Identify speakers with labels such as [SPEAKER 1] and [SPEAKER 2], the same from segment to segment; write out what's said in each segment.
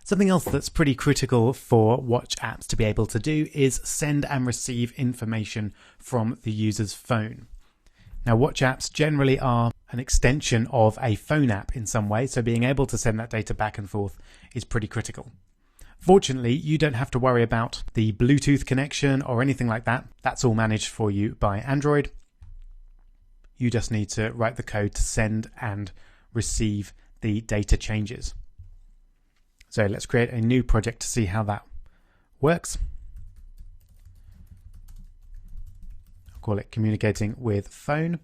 [SPEAKER 1] Something else that's pretty critical for watch apps to be able to do is send and receive information from the user's phone. Now, watch apps generally are an extension of a phone app in some way, so being able to send that data back and forth is pretty critical. Fortunately, you don't have to worry about the Bluetooth connection or anything like that. That's all managed for you by Android. You just need to write the code to send and receive the data changes. So let's create a new project to see how that works. I'll call it communicating with phone.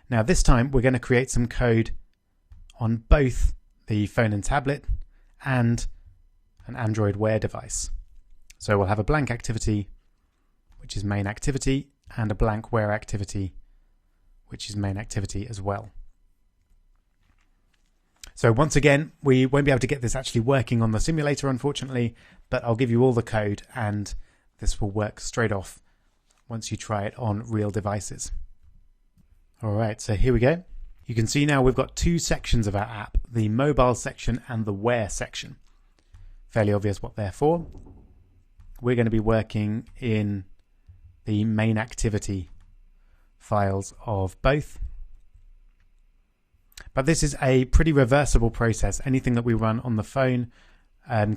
[SPEAKER 1] Now this time we're going to create some code on both the phone and tablet and an Android Wear device. So we'll have a blank activity, which is main activity, and a blank Wear activity, which is main activity as well. So once again, we won't be able to get this actually working on the simulator, unfortunately, but I'll give you all the code and this will work straight off once you try it on real devices. All right, so here we go. You can see now we've got two sections of our app, the mobile section and the Wear section. Fairly obvious what they're for. We're going to be working in the main activity files of both. But this is a pretty reversible process. Anything that we run on the phone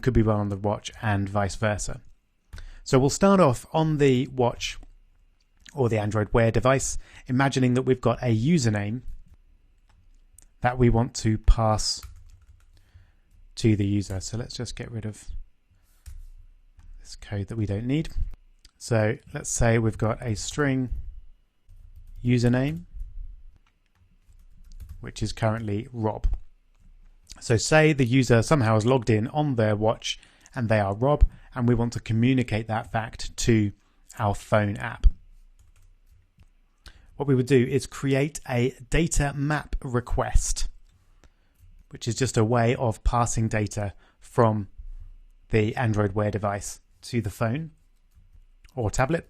[SPEAKER 1] could be run on the watch and vice versa. So we'll start off on the watch or the Android Wear device, imagining that we've got a username that we want to pass to the user. So let's just get rid of this code that we don't need. So let's say we've got a string username, which is currently Rob. So say the user somehow has logged in on their watch and they are Rob, and we want to communicate that fact to our phone app. What we would do is create a data map request, which is just a way of passing data from the Android Wear device to the phone or tablet.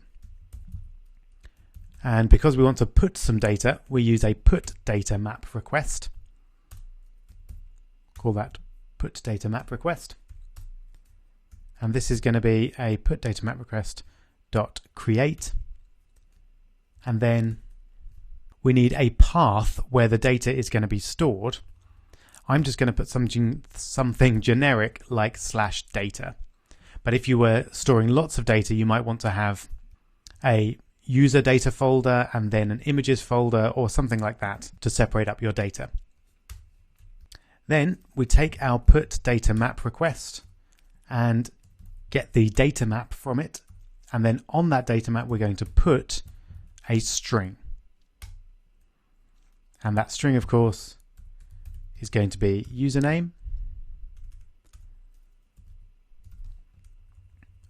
[SPEAKER 1] And because we want to put some data, we use a put data map request. Call that put data map request. And this is going to be a put data map request dot create. And then we need a path where the data is going to be stored. I'm just going to put something generic like /data. But if you were storing lots of data, you might want to have a user data folder and then an images folder or something like that to separate up your data. Then we take our put data map request and get the data map from it, and then on that data map we're going to put a string, and that string of course is going to be username,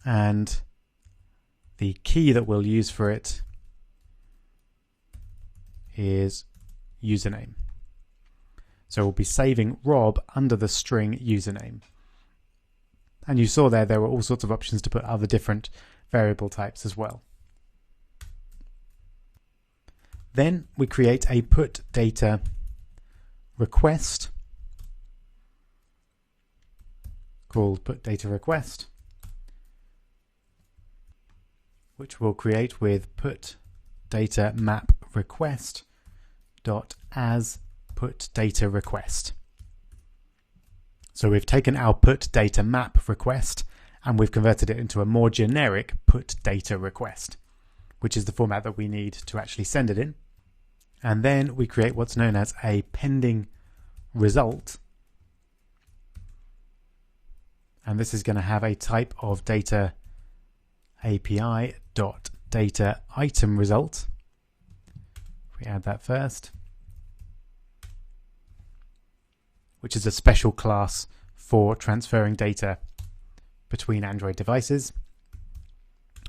[SPEAKER 1] and the key that we'll use for it is username. So we'll be saving Rob under the string username. And you saw there were all sorts of options to put other different variable types as well. Then we create a put data request called put data request, which we'll create with put data map request dot as put data request. So we've taken our put data map request and we've converted it into a more generic put data request, which is the format that we need to actually send it in. And then we create what's known as a pending result. And this is going to have a type of data API dot data item result. We add that first, which is a special class for transferring data between Android devices.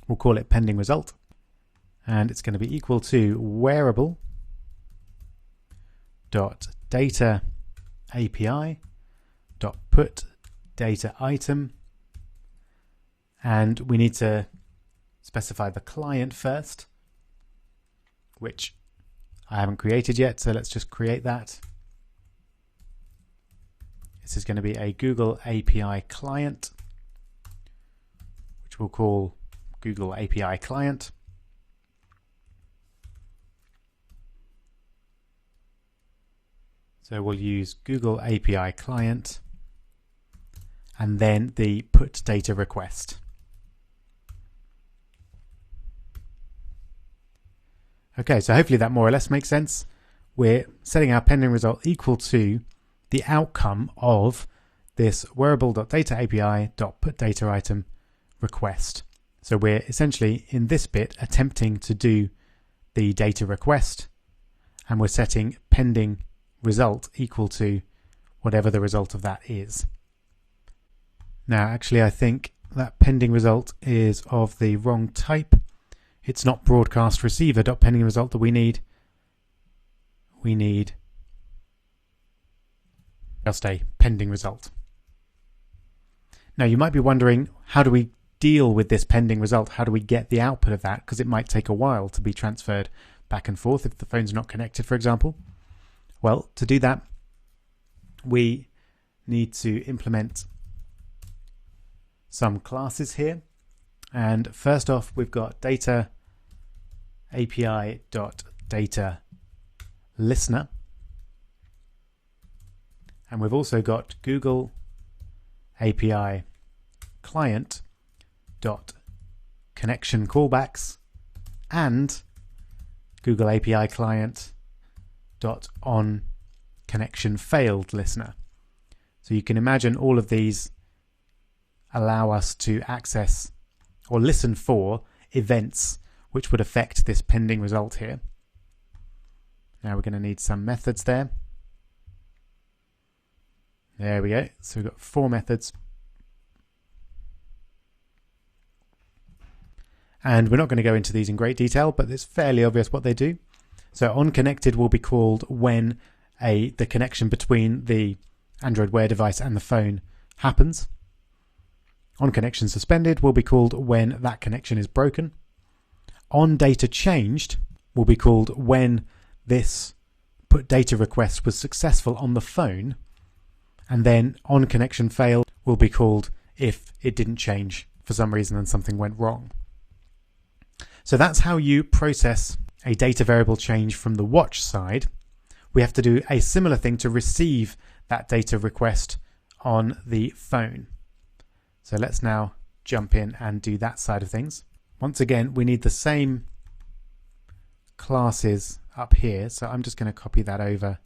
[SPEAKER 1] We'll call it pending result, and it's going to be equal to wearable dot data API dot put data item, and we need to specify the client first, which I haven't created yet, so let's just create that. This is going to be a Google API client, which we'll call Google API client. So we'll use Google API client and then the put data request. Okay, so hopefully that more or less makes sense. We're setting our pending result equal to the outcome of this wearable.data_API.putDataItem request. So we're essentially in this bit attempting to do the data request, and we're setting pending result equal to whatever the result of that is. Now actually I think that pending result is of the wrong type. It's not broadcast receiver.pending result that we need. We need just a pending result. Now you might be wondering, how do we deal with this pending result? How do we get the output of that? Because it might take a while to be transferred back and forth if the phone's not connected, for example. Well, to do that, we need to implement some classes here. And first off, we've got data API.data listener. And we've also got Google API client dot connection callbacks and Google API client dot on connection failed listener. So you can imagine all of these allow us to access or listen for events which would affect this pending result here. Now we're going to need some methods there. There we go. So we've got 4 methods. And we're not going to go into these in great detail, but it's fairly obvious what they do. So onConnected will be called when the connection between the Android Wear device and the phone happens. OnConnection suspended will be called when that connection is broken. OnDataChanged will be called when this put data request was successful on the phone. And then OnConnection failed will be called if it didn't change for some reason and something went wrong. So that's how you process a data variable change from the watch side. We have to do a similar thing to receive that data request on the phone. So let's now jump in and do that side of things. Once again, we need the same classes up here. So I'm just going to copy that over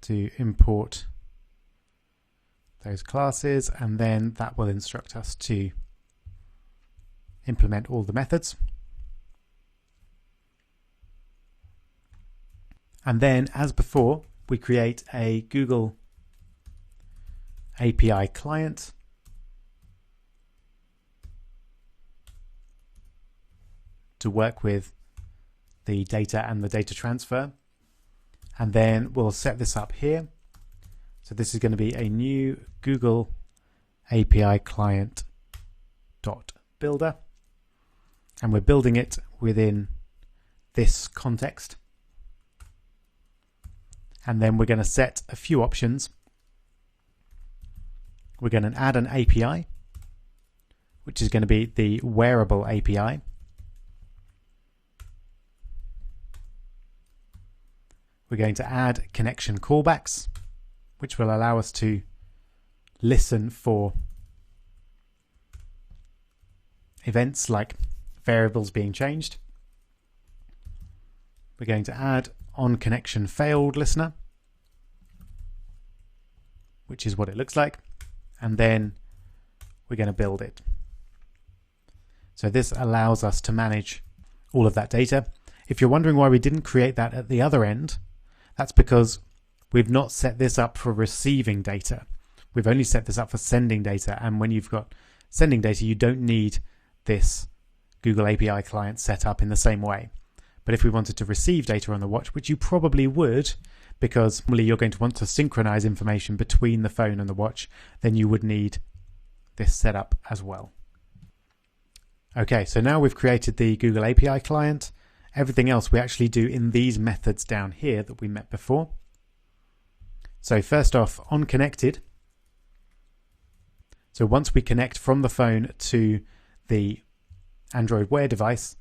[SPEAKER 1] to import those classes, and then that will instruct us to implement all the methods. And then, as before, we create a Google API client to work with the data and the data transfer. And then we'll set this up here. So this is going to be a new Google API client dot builder, and we're building it within this context. And then we're going to set a few options. We're going to add an API, which is going to be the wearable API. We're going to add connection callbacks, which will allow us to listen for events like variables being changed. We're going to add on connection failed listener, which is what it looks like, and then we're going to build it. So this allows us to manage all of that data. If you're wondering why we didn't create that at the other end, that's because we've not set this up for receiving data. We've only set this up for sending data, and when you've got sending data, you don't need this Google API client set up in the same way. But if we wanted to receive data on the watch, which you probably would, because normally you're going to want to synchronize information between the phone and the watch, then you would need this setup as well. Okay, so now we've created the Google API client, Everything else we actually do in these methods down here that we met before. So first off, on connected. So once we connect from the phone to the Android Wear device,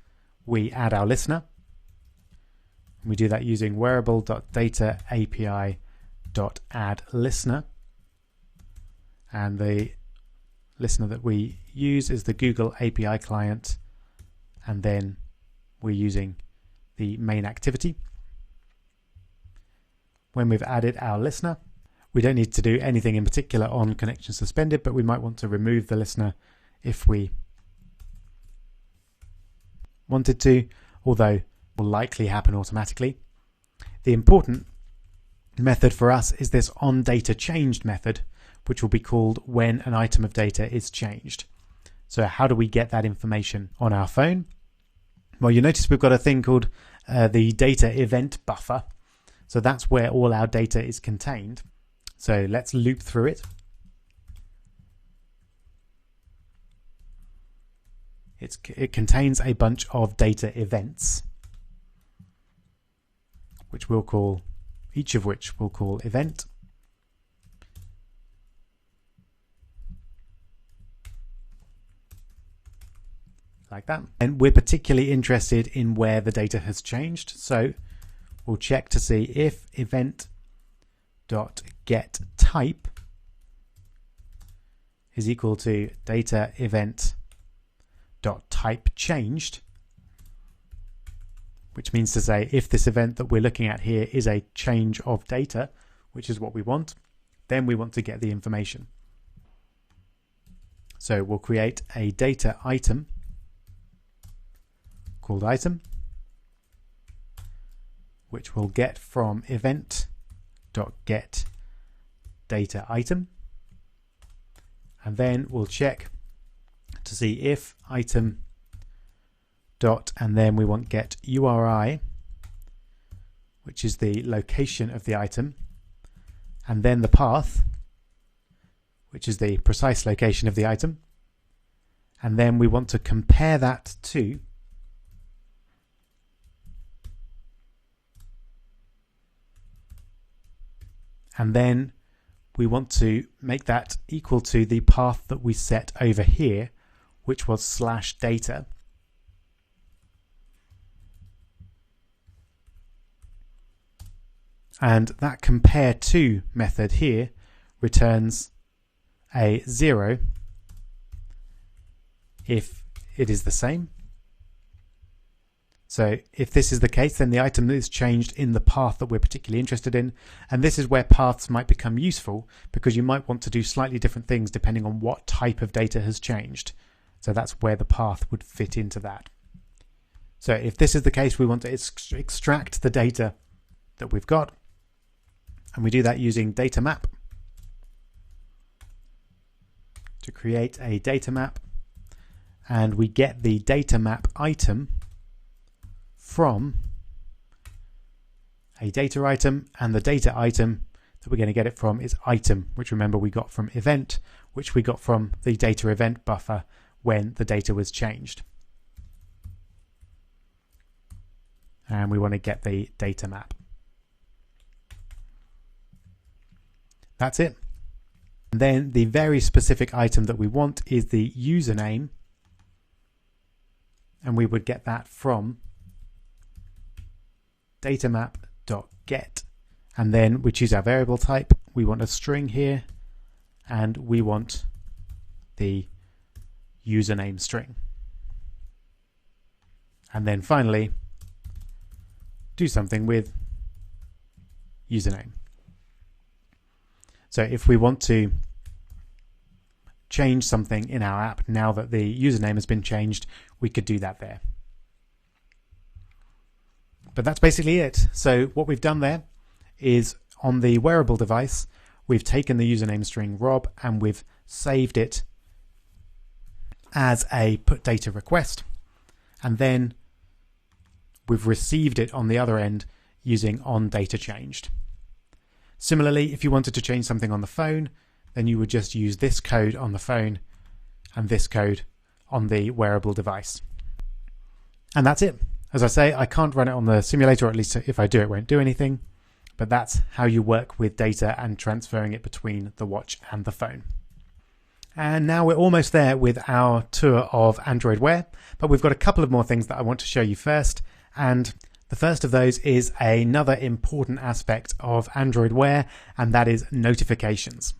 [SPEAKER 1] we add our listener. We do that using wearable.data-api.add-listener. And the listener that we use is the Google API client, and then we're using the main activity. When we've added our listener, we don't need to do anything in particular on connection suspended, but we might want to remove the listener if we wanted to, although it will likely happen automatically. The important method for us is this onDataChanged method, which will be called when an item of data is changed. So how do we get that information on our phone? Well, you notice we've got a thing called the data event buffer. So that's where all our data is contained. So let's loop through it. It contains a bunch of data events, which we'll call, each of which we'll call event. Like that. And we're particularly interested in where the data has changed. So we'll check to see if event.getType is equal to data event.type changed, which means to say if this event that we're looking at here is a change of data, which is what we want, then we want to get the information. So we'll create a data item called item, which we'll get from event.getDataItem, and then we'll check to see if item dot, and then we want get URI, which is the location of the item, and then the path, which is the precise location of the item, and then we want to compare that to and then we want to make that equal to the path that we set over here, which was /data. And that compare to method here returns a 0 if it is the same. So if this is the case, then the item is changed in the path that we're particularly interested in. And this is where paths might become useful, because you might want to do slightly different things depending on what type of data has changed. So that's where the path would fit into that. So if this is the case, we want to extract the data that we've got. And we do that using data map to create a data map. And we get the data map item from a data item, and the data item that we're going to get it from is item, which remember we got from event, which we got from the data event buffer when the data was changed. And we want to get the data map. That's it. And then the very specific item that we want is the username, and we would get that from datamap.get, and then we choose our variable type. We want a string here, and we want the username string. And then finally do something with username. So if we want to change something in our app now that the username has been changed, we could do that there. But that's basically it. So what we've done there is on the wearable device, we've taken the username string Rob and we've saved it as a put data request. And then we've received it on the other end using onDataChanged. Similarly, if you wanted to change something on the phone, then you would just use this code on the phone and this code on the wearable device. And that's it. As I say, I can't run it on the simulator, or at least if I do, it won't do anything. But that's how you work with data and transferring it between the watch and the phone. And now we're almost there with our tour of Android Wear, but we've got a couple of more things that I want to show you first. And the first of those is another important aspect of Android Wear, and that is notifications.